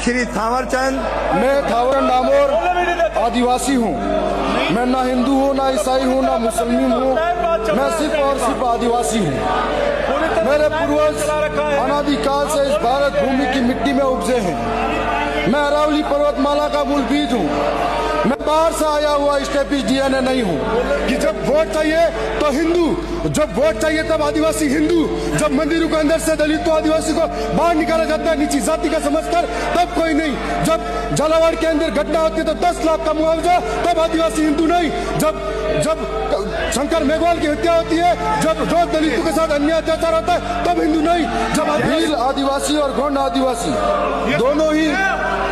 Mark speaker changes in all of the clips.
Speaker 1: श्री थावरचंद।
Speaker 2: मैं थावरचंद डामोर आदिवासी हूँ। मैं ना हिंदू हूँ, ना ईसाई हूँ, ना मुसलमान हूँ। मैं सिर्फ और सिर्फ आदिवासी हूँ। मेरे पूर्वज अनादिकाल से इस भारत भूमि की मिट्टी में उपजे हैं। मैं अरावली पर्वतमाला का मूल बीज हूँ। मैं बाहर से आया हुआ स्टेपिश डीएनए नहीं हूँ कि जब वोट चाहिए तो हिंदू, जब वोट चाहिए तब आदिवासी हिंदू, जब मंदिरों के अंदर से दलित तो आदिवासी को बाहर निकाला जाता है नीची जाति का समझकर, तब कोई नहीं। जब झालावाड़ के अंदर घटना होती है तो 10 लाख का मुआवजा, तब आदिवासी हिंदू नहीं। जब शंकर मेघवाल की हत्या होती है, जब रोज दलितों के साथ अन्याय अत्याचार होता है, तब हिंदू नहीं। जब भील आदिवासी और गोंड आदिवासी दोनों ही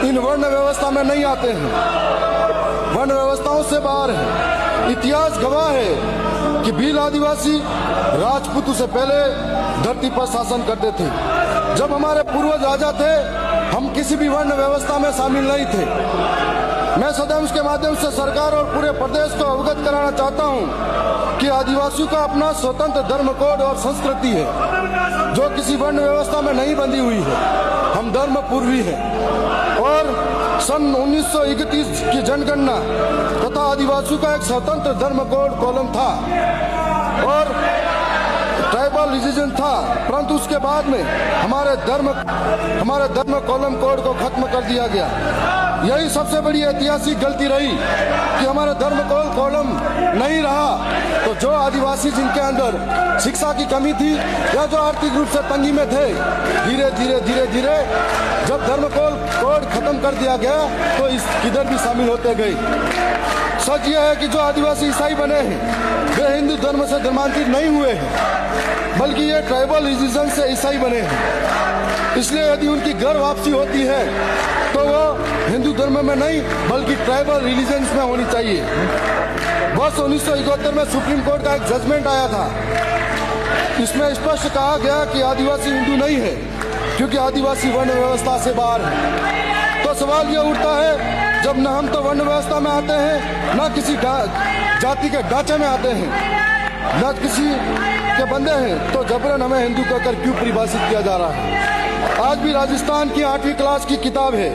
Speaker 2: इन वर्ण व्यवस्था में नहीं आते हैं, वर्ण व्यवस्थाओं से बाहर है। इतिहास गवाह है कि भील आदिवासी राजपूतों से पहले धरती पर शासन करते थे। जब हमारे पूर्वज राजा थे, हम किसी भी वर्ण व्यवस्था में शामिल नहीं थे। मैं सदैव इसके माध्यम से सरकार और पूरे प्रदेश को अवगत कराना चाहता हूं कि आदिवासियों का अपना स्वतंत्र धर्म कोड और संस्कृति है, जो किसी वर्ण व्यवस्था में नहीं बंधी हुई है। हम धर्म पूर्वी हैं और सन 1931 की जनगणना तथा आदिवासियों का एक स्वतंत्र धर्म कोड कॉलम था और ट्राइबल रिलीजन था, परंतु उसके बाद में हमारे धर्म कॉलम कोड को खत्म कर दिया गया। यही सबसे बड़ी ऐतिहासिक गलती रही कि हमारे धर्म कॉलम नहीं रहा तो जो आदिवासी जिनके अंदर शिक्षा की कमी थी या जो आर्थिक रूप से तंगी में थे, धीरे धीरे जब धर्म कोड खत्म कर दिया गया तो इस किधर भी शामिल होते गए। सच यह है कि जो आदिवासी ईसाई बने हैं वे हिंदू धर्म से धर्मांतरित नहीं हुए हैं, बल्कि ये ट्राइबल रिलीजन से ईसाई बने हैं। इसलिए यदि उनकी घर वापसी होती है तो वो हिंदू धर्म में नहीं बल्कि ट्राइबल रिलीजन्स में होनी चाहिए। वर्ष 1971 में सुप्रीम कोर्ट का एक जजमेंट आया था। इसमें स्पष्ट कहा गया कि आदिवासी हिंदू नहीं है क्योंकि आदिवासी वर्ण व्यवस्था से बाहर है। तो सवाल यह उठता है, जब न हम तो वर्ण व्यवस्था में आते हैं, न किसी जाति के ढांचे में आते हैं, न किसी के बंदे हैं, तो जबरन हमें हिंदू कहकर क्यों परिभाषित किया जा रहा है। आज भी राजस्थान की 8वीं क्लास की किताब है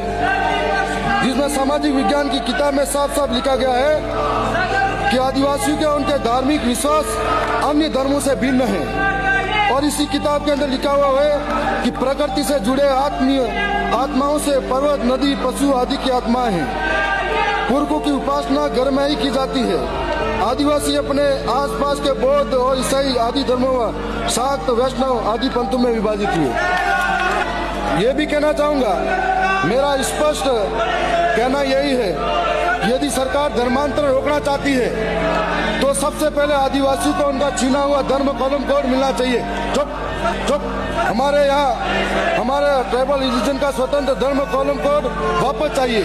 Speaker 2: जिसमें सामाजिक विज्ञान की किताब में साफ साफ लिखा गया है कि आदिवासियों के उनके धार्मिक विश्वास अन्य धर्मों से भिन्न है। और इसी किताब के अंदर लिखा हुआ है कि प्रकृति से जुड़े आत्माओं से पर्वत, नदी, पशु आदि की आत्माएं हैं। पुरखों की उपासना घर में ही की जाती है। आदिवासी अपने आसपास के बौद्ध और ईसाई आदि धर्मों व शाक्त, वैष्णव आदि पंथों में विभाजित हुए। ये भी कहना चाहूंगा, मेरा स्पष्ट कहना यही है कि यदि सरकार धर्मांतरण रोकना चाहती है तो सबसे पहले आदिवासियों को उनका छीना हुआ धर्म कॉलम कोड मिलना चाहिए। चुप हमारे यहाँ हमारे ट्राइबल रिलीजन का स्वतंत्र धर्म कॉलम कोड वापस चाहिए।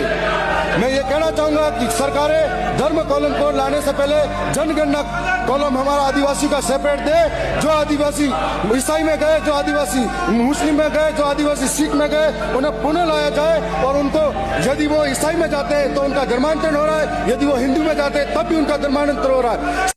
Speaker 2: मैं ये कहना चाहूंगा कि सरकारें धर्म कॉलम कोड लाने से पहले जनगणना कॉलम हमारा आदिवासी का सेपरेट दे। जो आदिवासी ईसाई में गए, जो आदिवासी मुस्लिम में गए, जो आदिवासी सिख में गए, उन्हें पुनः लाया जाए और उनको यदि वो ईसाई में जाते हैं तो उनका धर्मांतरण हो रहा है, यदि वो हिंदू में जाते हैं तब भी उनका धर्मांतरण हो रहा है।